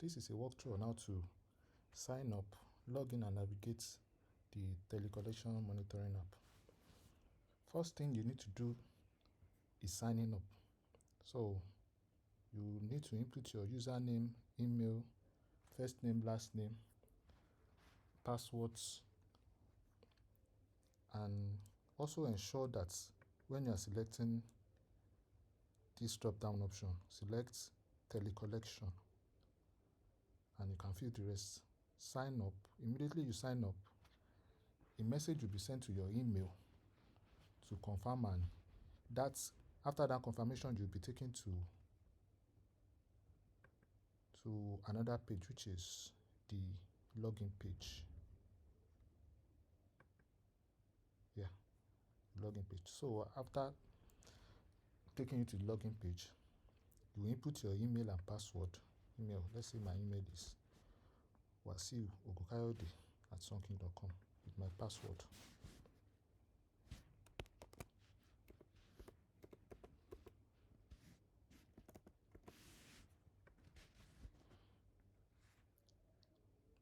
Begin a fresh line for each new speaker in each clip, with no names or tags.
This is a walkthrough on how to sign up, log in and navigate the telecollection monitoring app. First thing you need to do is signing up. So you need to input your username, email, first name, last name, passwords, and also ensure that when you are selecting this drop-down option, select telecollection, and you can fill the rest. Sign up. Immediately you sign up, a message will be sent to your email to confirm, and after that confirmation you'll be taken to another page, which is the login page. Login page. So after taking you to the login page, you input your email and password. Let's say my email is wasiu.ogukayode@sunking.com with my password.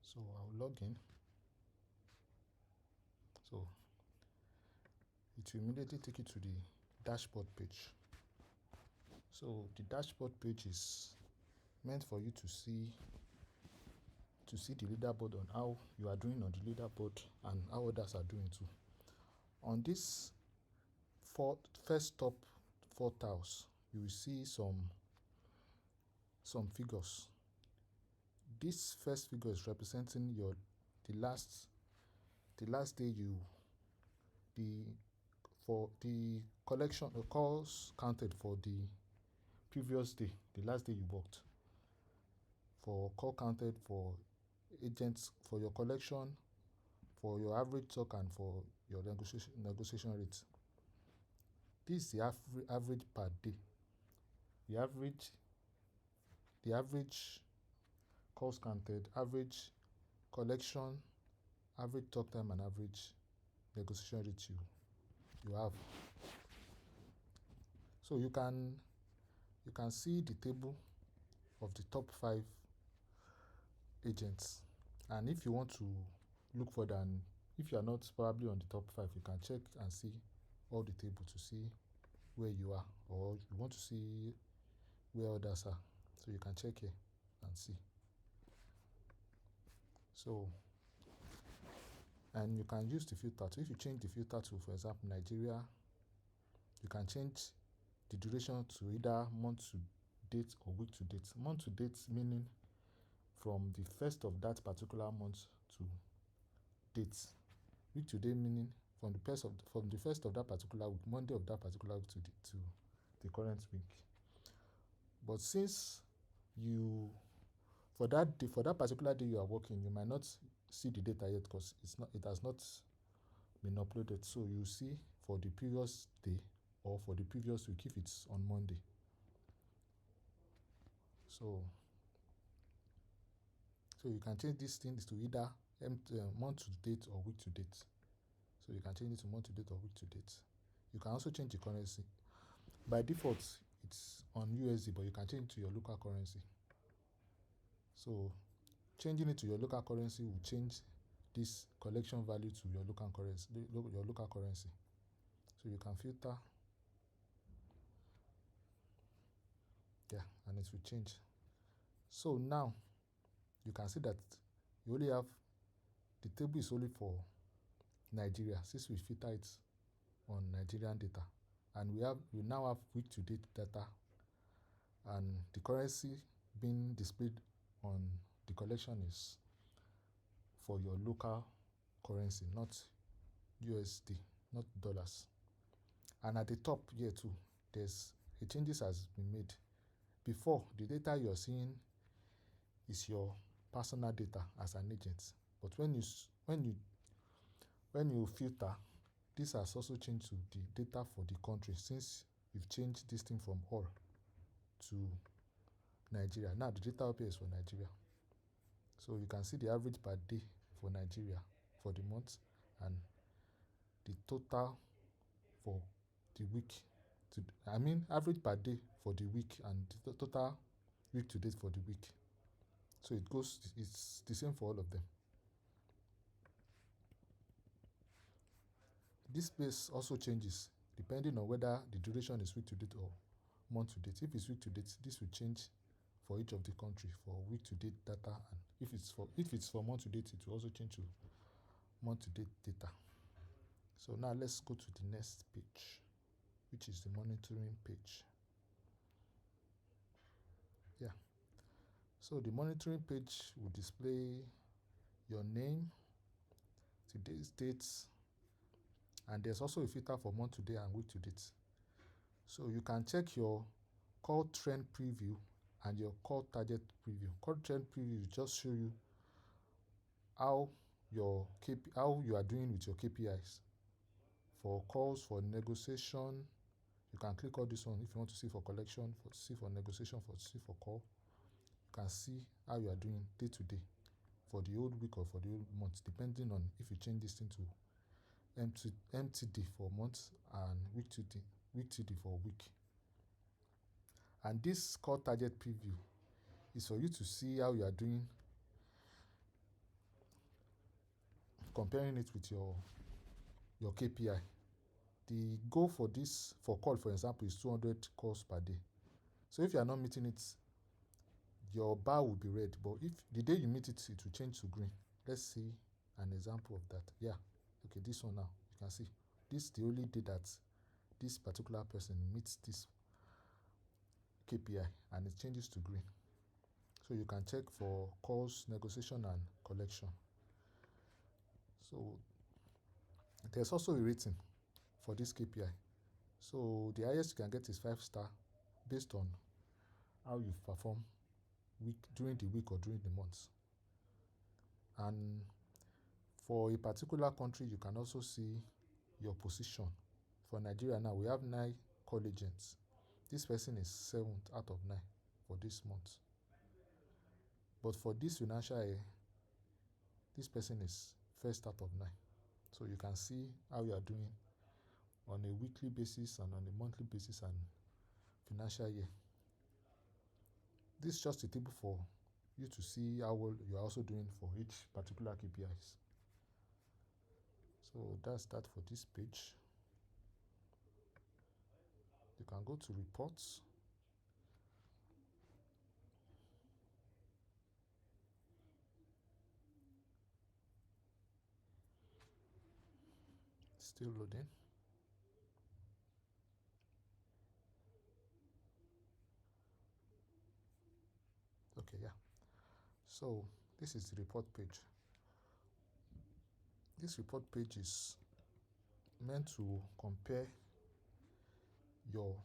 So I'll log in. So it will immediately take you to the dashboard page. So the dashboard page is meant for you to see the leaderboard on how you are doing on the leaderboard and how others are doing too. On this first top 4 tiles, you will see some figures. This first figure is representing the last day for the collection, the calls counted for the previous day, the last day you worked. For call counted for agents, for your collection, for your average talk, and for your negotiation rate. This is the average per day. The average calls counted, average collection, average talk time, and average negotiation rate you have. So you can see the table of the top 5 agents, and if you want to look further, and if you are not probably on the top 5, you can check and see all the table to see where you are, or you want to see where others are, so you can check here and see. So, and you can use the filter. So if you change the filter to, for example, Nigeria, you can change the duration to either month to date or week to date. Month to date meaning from the first of that particular month to date. Week to date meaning from the first of that particular week, Monday of that particular week to the current week. But since for that particular day you are working, you might not see the data yet because it has not been uploaded. So you see for the previous day or for the previous week if it's on Monday. So you can change these things to either month to date or week to date. So you can change it to month to date or week to date. You can also change the currency. By default, it's on USD, but you can change it to your local currency. So changing it to your local currency will change this collection value to your local currency. So you can filter. And it will change. So now you can see that you only have the table is only for Nigeria, since we filter it on Nigerian data, and we now have week to date data, and the currency being displayed on the collection is for your local currency, not USD, not dollars. And at the top here too, there's a changes has been made. Before, the data you're seeing is your personal data as an agent, but when you filter, this has also changed to the data for the country, since you've changed this thing from all to Nigeria. Now the data up here is for Nigeria. So you can see the average per day for Nigeria for the month, and the total for the week. Average per day for the week, and the total week to date for the week. So it's the same for all of them. This space also changes depending on whether the duration is week to date or month to date. If it's week to date, this will change for each of the country for week to date data, and if it's for month to date, it will also change to month to date data. So now let's go to the next page, which is the monitoring page. Yeah. So the monitoring page will display your name, today's dates, and there's also a filter for month to date and week to date. So you can check your call trend preview and your call target preview. Call trend preview will just show you how how you are doing with your KPIs. For calls, for negotiation, you can click all this one if you want to see for collection, see for negotiation, see for call. You can see how you are doing day to day for the old week or for the old month, depending on if you change this thing to MTD for month and week to day for week. And this call target preview is for you to see how you are doing, comparing it with your KPI. The goal for this, for call for example, is 200 calls per day. So if you are not meeting it, your bar will be red, but if the day you meet it, it will change to green. Let's see an example of that. Yeah, okay, this one now, you can see this is the only day that this particular person meets this KPI, and it changes to green. So you can check for calls, negotiation, and collection. So there's also a rating for this KPI. So the highest you can get is 5 star based on how you perform during the week or during the month. And for a particular country, you can also see your position. For Nigeria now, we have 9 call agents. This person is 7th out of 9 for this month. But for this financial year, this person is 1st out of 9. So you can see how you are doing on a weekly basis and on a monthly basis and financial year. This is just a table for you to see how well you are also doing for each particular KPIs. So that's that for this page. You can go to reports. Still loading. Okay, yeah. So this is the report page. This report page is meant to compare your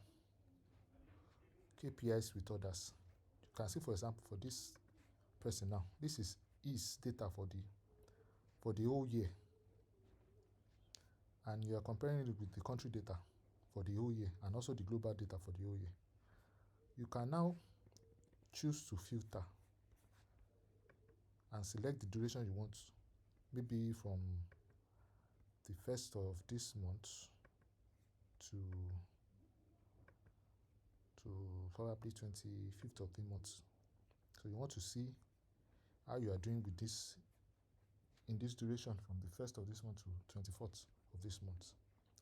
KPIs with others. You can see, for example, for this person now, this is his data for the whole year, and you are comparing it with the country data for the whole year and also the global data for the whole year. You can now choose to filter and select the duration you want, maybe from the 1st of this month to probably 25th of the month. So you want to see how you are doing with this in this duration from the 1st of this month to 24th of this month.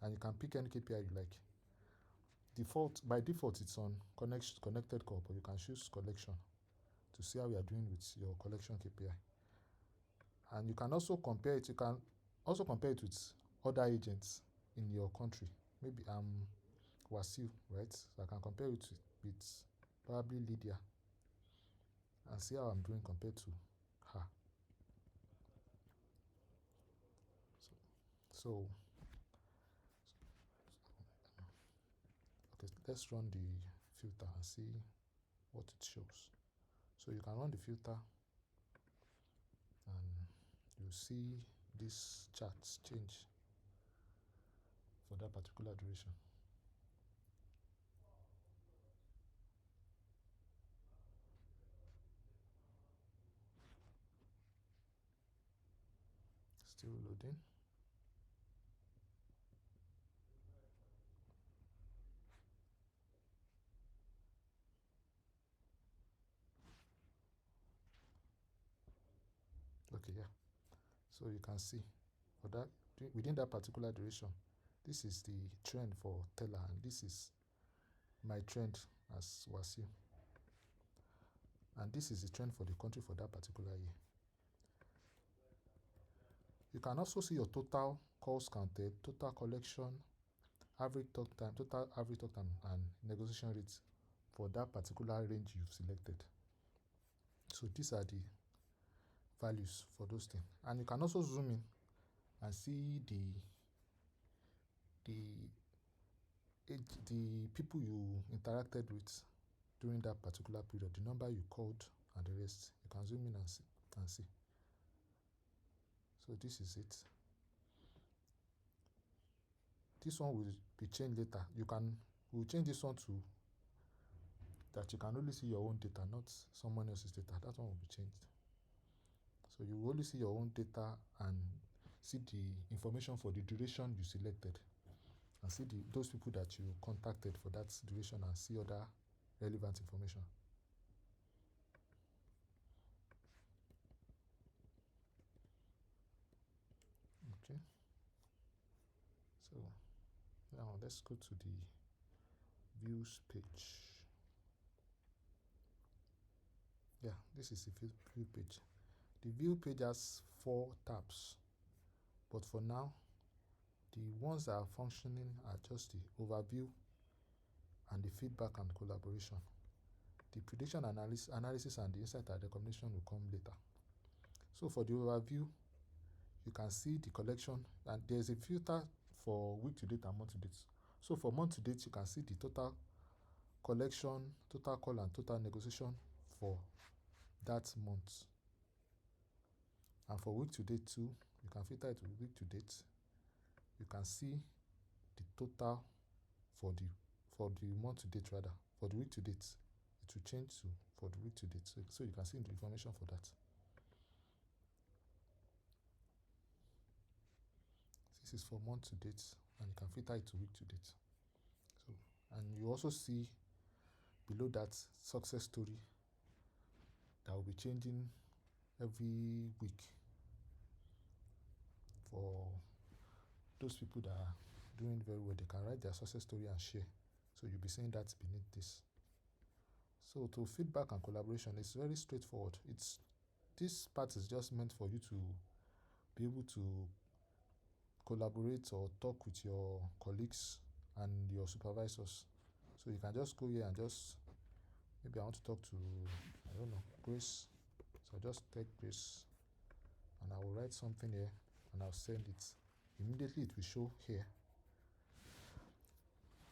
And you can pick any KPI you like. By default, it's on connected call, but you can choose collection to see how you are doing with your collection KPI. And you can also compare it. You can also compare it with other agents in your country. Maybe I'm Wasiu, right? So I can compare it with probably Lydia and see how I'm doing compared to her. So okay, let's run the filter and see what it shows. So you can run the filter and you see these charts change for that particular duration. Still loading. Okay, yeah. So you can see for that within that particular duration, this is the trend for Teller, and this is my trend as Wasil, and this is the trend for the country for that particular year. You can also see your total calls counted, total collection, average talk time, total average talk time, and negotiation rates for that particular range you've selected. So these are the values for those things, and you can also zoom in and see the people you interacted with during that particular period, the number you called, and the rest. You can zoom in and see. So this is it. This one will be changed later. We'll change this one to that you can only see your own data, not someone else's data. That one will be changed. So you will only see your own data and see the information for the duration you selected, and see those people that you contacted for that duration, and see other relevant information. Okay. So now let's go to the views page. Yeah, this is the view page. The view page has 4 tabs, but for now, the ones that are functioning are just the overview and the feedback and collaboration. The prediction analysis and the insight and recommendation will come later. So for the overview, you can see the collection, and there's a filter for week to date and month to date. So for month to date, you can see the total collection, total call, and total negotiation for that month. And for week to date too, you can filter it to week to date. You can see the total for the month to date, rather for the week to date. It will change to for the week to date, so you can see the information for that. This is for month to date, and you can filter it to week to date. So, and you also see below that success story that will be changing every week for those people that are doing very well. They can write their success story and share, so you'll be seeing that beneath this. So to feedback and collaboration, it's very straightforward. This part is just meant for you to be able to collaborate or talk with your colleagues and your supervisors. So you can just go here and just, maybe I want to talk to, I don't know, Grace. So just take Grace, and I will write something here, and I'll send it. Immediately it will show here.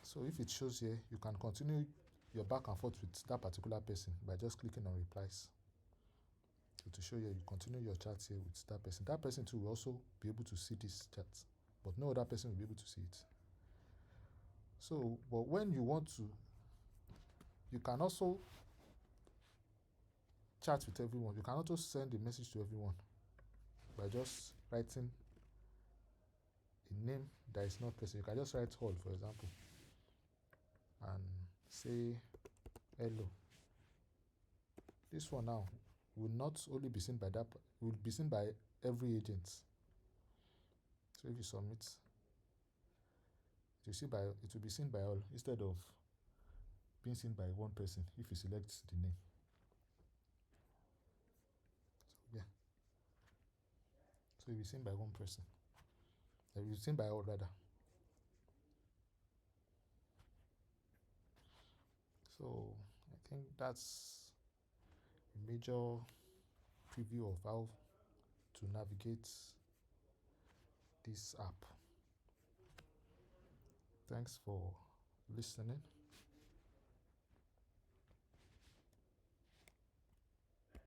So if it shows here, you can continue your back and forth with that particular person by just clicking on replies. So to show you continue your chat here with that person. That person too will also be able to see this chat, but no other person will be able to see it. So, but when you want to, you can also chat with everyone. You can also send a message to everyone by just writing a name that is not person. You can just write all, for example, and say hello. This one now will not only be seen by that, will be seen by every agent. So if you submit, it will be seen by all instead of being seen by one person if you select the name. So yeah. So it will be seen by one person. It will be seen by all, rather. So I think that's a major preview of how to navigate this app. Thanks for listening.